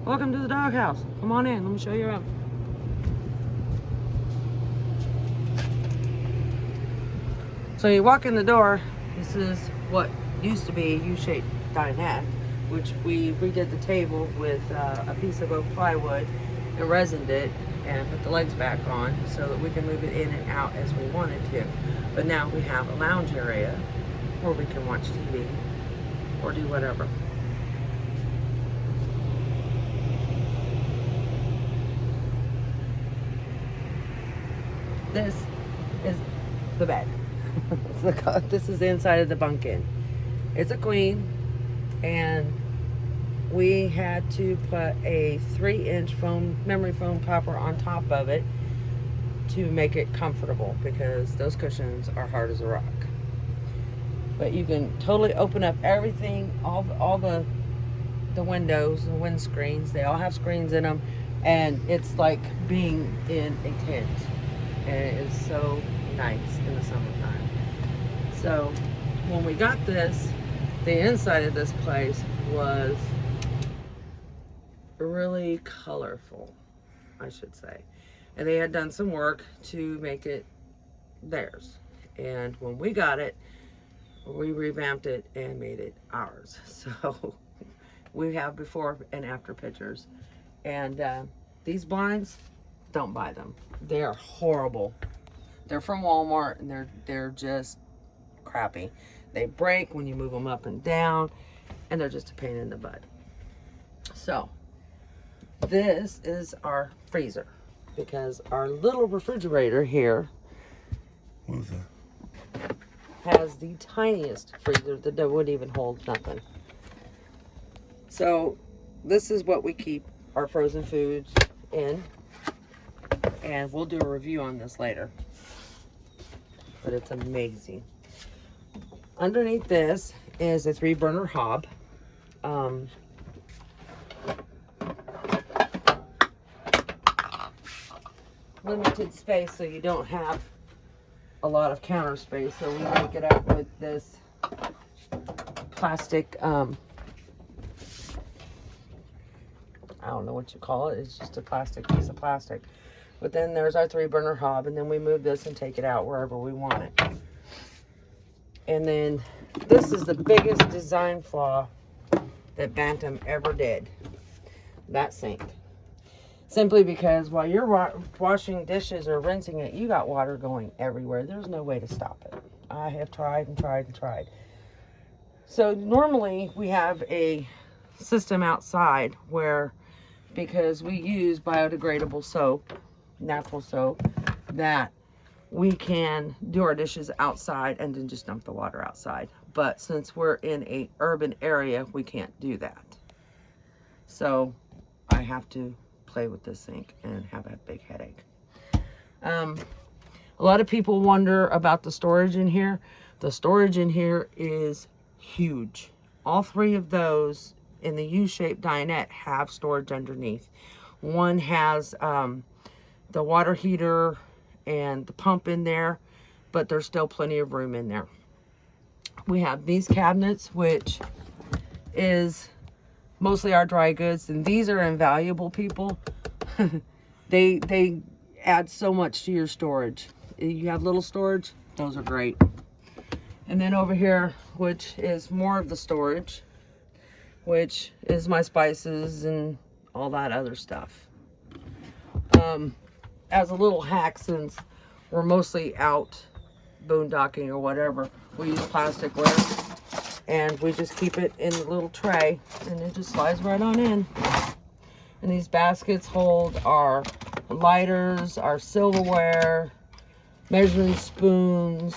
Welcome to the doghouse. Come on in, let me show you around. So you walk in the door, this is what used to be a U-shaped dinette, which we redid the table with a piece of oak plywood and resined it and put the legs back on so that we can move it in and out as we wanted to. But now we have a lounge area where we can watch TV or do whatever. This is the bed. This is the inside of the bunk in. It's a queen, and we had to put a 3-inch memory foam popper on top of it to make it comfortable because those cushions are hard as a rock. But you can totally open up everything, all the windows, the windscreens, they all have screens in them, and it's like being in a tent, and it is so nice in the summertime. So when we got this, the inside of this place was really colorful, I should say, and they had done some work to make it theirs. And when we got it, we revamped it and made it ours. So we have before and after pictures. And these blinds, don't buy them. They are horrible. They're from Walmart, and they're just crappy. They break when you move them up and down, and they're just a pain in the butt. So this is our freezer, because our little refrigerator here has the tiniest freezer that wouldn't even hold nothing. So this is what we keep our frozen foods in, and we'll do a review on this later, but it's amazing. Underneath this is a 3-burner hob. Limited space, so you don't have a lot of counter space, so we make it up with this plastic, I don't know what you call it, it's just a plastic piece of plastic. But then there's our 3-burner hob, and then we move this and take it out wherever we want it. And then this is the biggest design flaw that Bantam ever did, that sink. Simply because while you're washing dishes or rinsing it, you got water going everywhere. There's no way to stop it. I have tried and tried and tried. So normally we have a system outside where, because we use biodegradable soap, natural soap, that we can do our dishes outside and then just dump the water outside. But since we're in a urban area, we can't do that. So I have to play with this sink and have a big headache. A lot of people wonder about the storage in here. The storage in here is huge. All 3 of those in the U-shaped dinette have storage underneath. One has the water heater and the pump in there, but there's still plenty of room in there. We have these cabinets, which is mostly our dry goods, and these are invaluable, people. they add so much to your storage. You have little storage, those are great. And then over here, which is more of the storage, which is my spices and all that other stuff. As a little hack, since we're mostly out boondocking or whatever, we use plasticware, and we just keep it in the little tray, and it just slides right on in. And these baskets hold our lighters, our silverware, measuring spoons,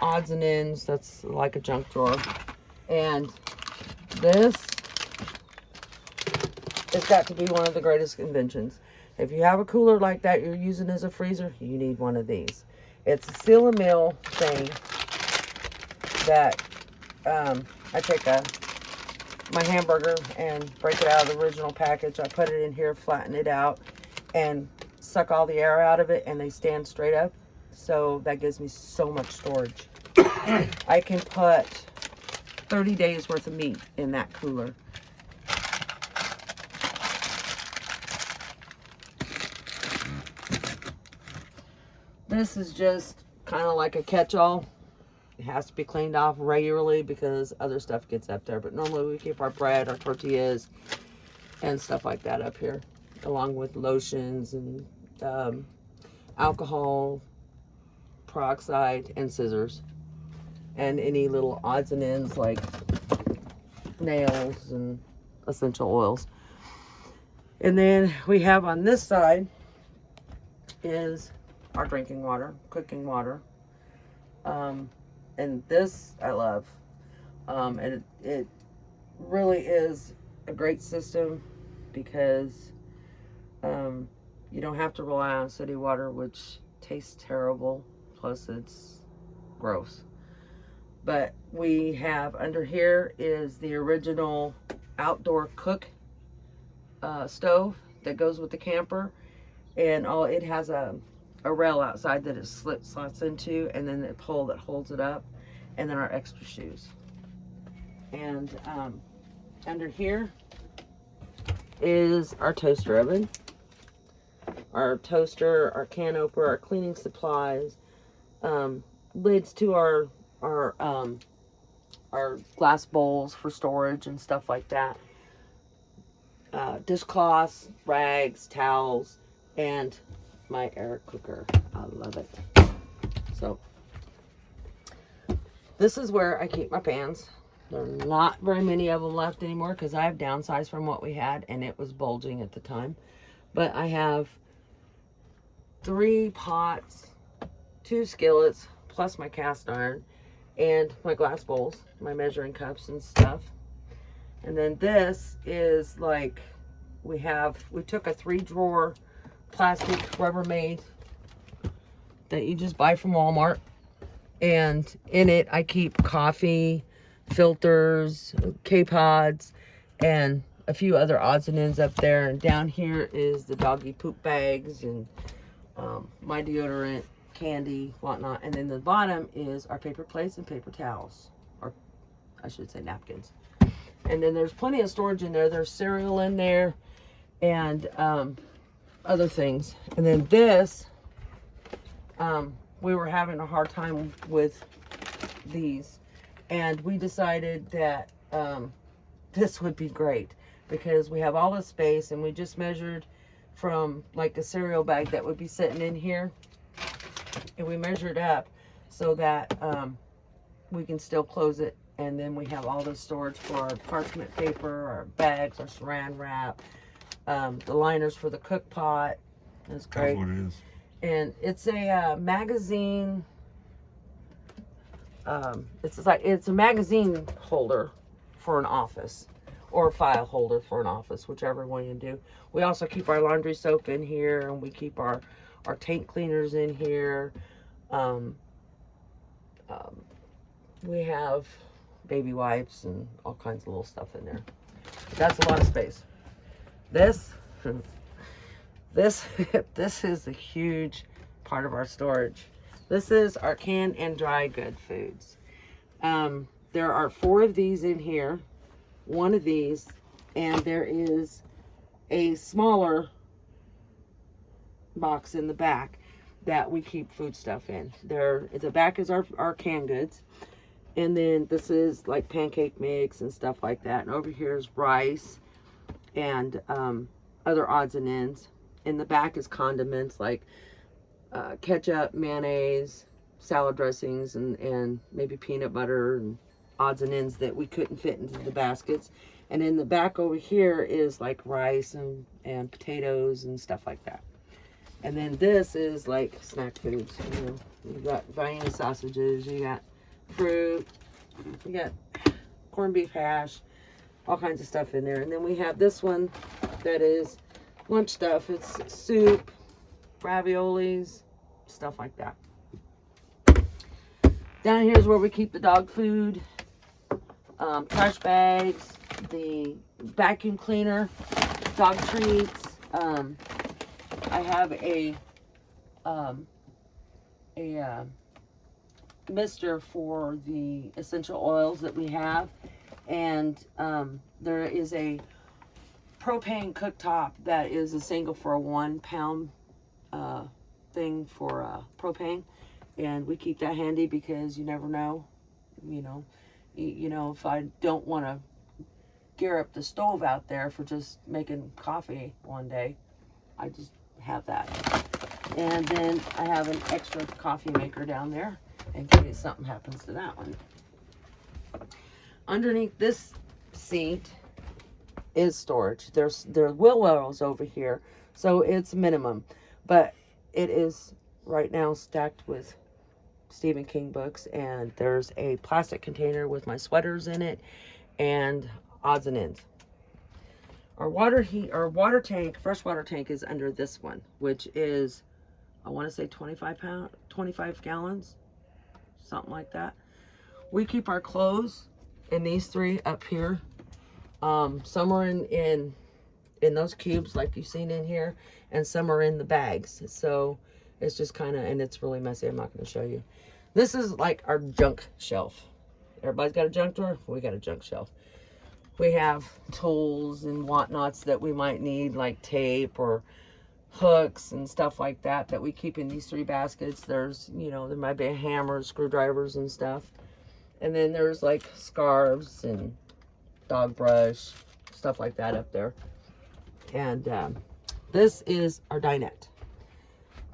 odds and ends. That's like a junk drawer. And this has got to be one of the greatest inventions. If you have a cooler like that you're using as a freezer, you need one of these. It's a seal and mill thing that I take my hamburger and break it out of the original package. I put it in here, flatten it out, and suck all the air out of it, and they stand straight up. So that gives me so much storage. I can put 30 days worth of meat in that cooler. This is just kind of like a catch-all. It has to be cleaned off regularly because other stuff gets up there. But normally we keep our bread, our tortillas, and stuff like that up here, along with lotions and alcohol, peroxide, and scissors. And any little odds and ends like nails and essential oils. And then we have on this side is our drinking water, cooking water. And this I love. And it really is a great system because you don't have to rely on city water, which tastes terrible. Plus it's gross. But we have under here is the original outdoor cook stove that goes with the camper. And it has a rail outside that it slots into, and then the pole that holds it up, and then our extra shoes. And under here is our toaster oven, our toaster, our can opener, our cleaning supplies, lids to our glass bowls for storage and stuff like that, dishcloths, rags, towels, and my air cooker. I love it. So this is where I keep my pans. There are not very many of them left anymore because I have downsized from what we had, and it was bulging at the time. But I have 3 pots, 2 skillets, plus my cast iron, and my glass bowls, my measuring cups and stuff. And then this is like, we took a 3-drawer plastic Rubbermaid that you just buy from Walmart, and in it I keep coffee filters, K-Pods, and a few other odds and ends up there. And down here is the doggy poop bags and my deodorant, candy, whatnot. And then the bottom is our paper plates and paper towels, or I should say napkins. And then there's plenty of storage in there. There's cereal in there and other things. And then this, we were having a hard time with these, and we decided that this would be great because we have all this space, and we just measured from like a cereal bag that would be sitting in here, and we measured up so that we can still close it. And then we have all the storage for our parchment paper, our bags, our saran wrap, the liners for the cook pot. That's great. That's what it is. And it's a magazine. It's a magazine holder for an office, or a file holder for an office, whichever one you do. We also keep our laundry soap in here, and we keep our tank cleaners in here. We have baby wipes and all kinds of little stuff in there. But that's a lot of space. This is a huge part of our storage. This is our canned and dry good foods. There are 4 of these in here, 1 of these, and there is a smaller box in the back that we keep food stuff in. The back is our canned goods. And then this is like pancake mix and stuff like that. And over here is rice and other odds and ends. In the back is condiments like ketchup, mayonnaise, salad dressings, and maybe peanut butter and odds and ends that we couldn't fit into the baskets. And in the back over here is like rice and potatoes and stuff like that. And then this is like snack foods. You know, you got Vienna sausages, you got fruit, you got corned beef hash, all kinds of stuff in there. And then we have this one that is lunch stuff. It's soup, raviolis, stuff like that. Down here is where we keep the dog food, trash bags, the vacuum cleaner, dog treats. I have a mister for the essential oils that we have, and there is a propane cooktop that is a single for a 1 pound thing for propane, and we keep that handy because you never know, you know, if I don't want to gear up the stove out there for just making coffee one day, I just have that. And then I have an extra coffee maker down there in case something happens to that one. Underneath this seat is storage. There are wheel wells over here, so it's minimum, but it is right now stacked with Stephen King books, and there's a plastic container with my sweaters in it and odds and ends. Our water tank, fresh water tank, is under this one, which is, I want to say 25 gallons, something like that. We keep our clothes in these three up here. Some are in those cubes like you've seen in here, and some are in the bags. So it's just kind of, and it's really messy. I'm not going to show you. This is like our junk shelf. Everybody's got a junk drawer. We got a junk shelf. We have tools and whatnots that we might need, like tape or hooks and stuff like that, that we keep in these three baskets. There's, you know, there might be hammers, screwdrivers and stuff. And then there's like scarves and dog brush, stuff like that up there. And this is our dinette.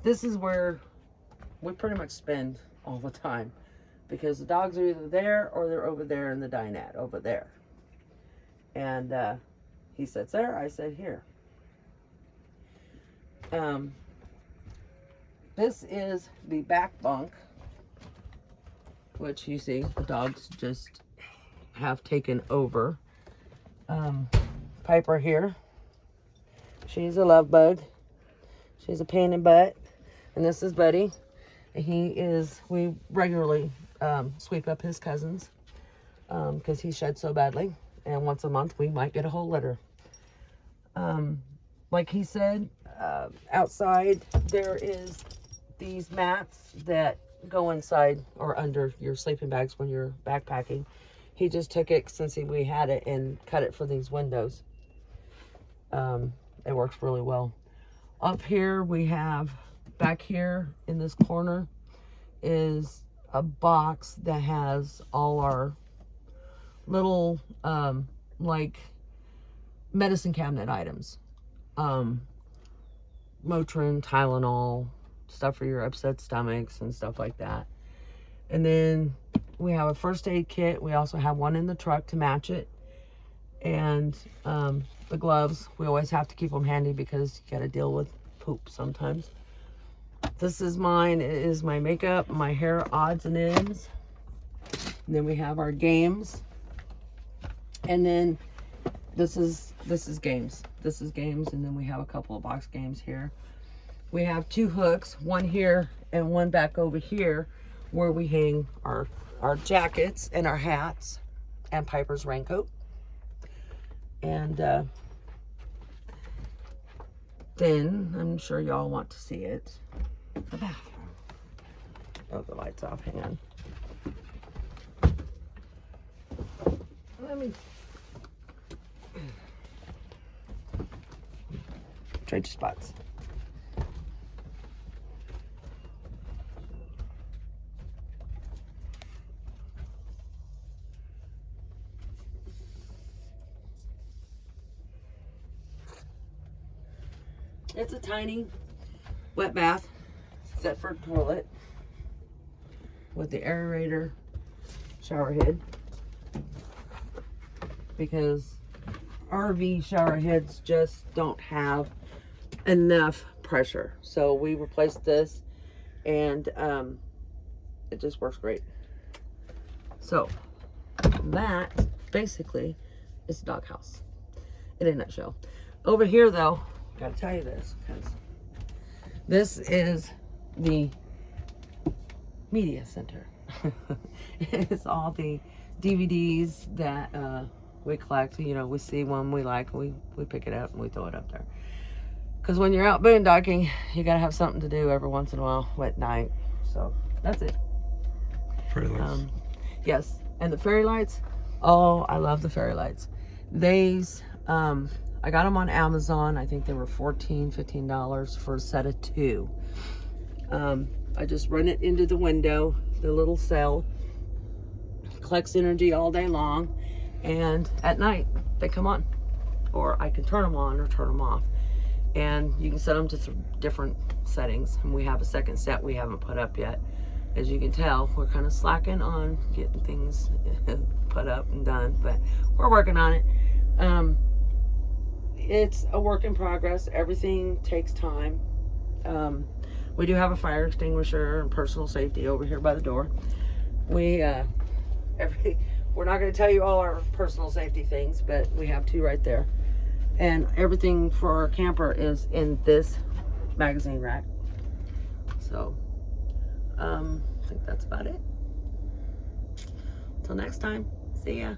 This is where we pretty much spend all the time, because the dogs are either there or they're over there in the dinette over there. And he sits there, I sit here. This is the back bunk, which you see the dogs just have taken over. Piper here, she's a love bug. She's a pain in the butt. And this is Buddy. We regularly sweep up his cousins because he sheds so badly. And once a month we might get a whole litter. Like he said, outside there is these mats that go inside or under your sleeping bags when you're backpacking. He just took it since we had it and cut it for these windows. It works really well. Up here we have, back here in this corner is a box that has all our little like medicine cabinet items. Motrin, Tylenol, stuff for your upset stomachs and stuff like that. And then we have a first aid kit. We also have one in the truck to match it. And the gloves, we always have to keep them handy because you got to deal with poop sometimes. This is mine. It is my makeup, my hair odds and ends. And then we have our games. And then this is games. This is games, and then we have a couple of box games here. We have two hooks, one here and one back over here, where we hang our jackets and our hats and Piper's raincoat. And then, I'm sure y'all want to see it, the bathroom. Oh, the light's off, hang on. Let me trade your spots. It's a tiny wet bath set for toilet with the aerator shower head, because RV shower heads just don't have enough pressure. So we replaced this, and it just works great. So that basically is the doghouse in a nutshell. Over here though, gotta tell you this, because this is the media center. It's all the DVDs that we collect. You know, we see one we like, we pick it up and we throw it up there. Because when you're out boondocking, you gotta have something to do every once in a while at night. So that's it. Fairy lights. Yes, and the fairy lights. Oh, I love the fairy lights. These, I got them on Amazon. I think they were $15 for a set of 2. I just run it into the window, the little cell, collects energy all day long, and at night they come on, or I can turn them on or turn them off. And you can set them to different settings, and we have a second set we haven't put up yet. As you can tell, we're kind of slacking on getting things put up and done, but we're working on it. It's a work in progress. Everything takes time. We do have a fire extinguisher and personal safety over here by the door. We're not going to tell you all our personal safety things, but we have two right there. And everything for our camper is in this magazine rack. So, I think that's about it. Till next time, see ya.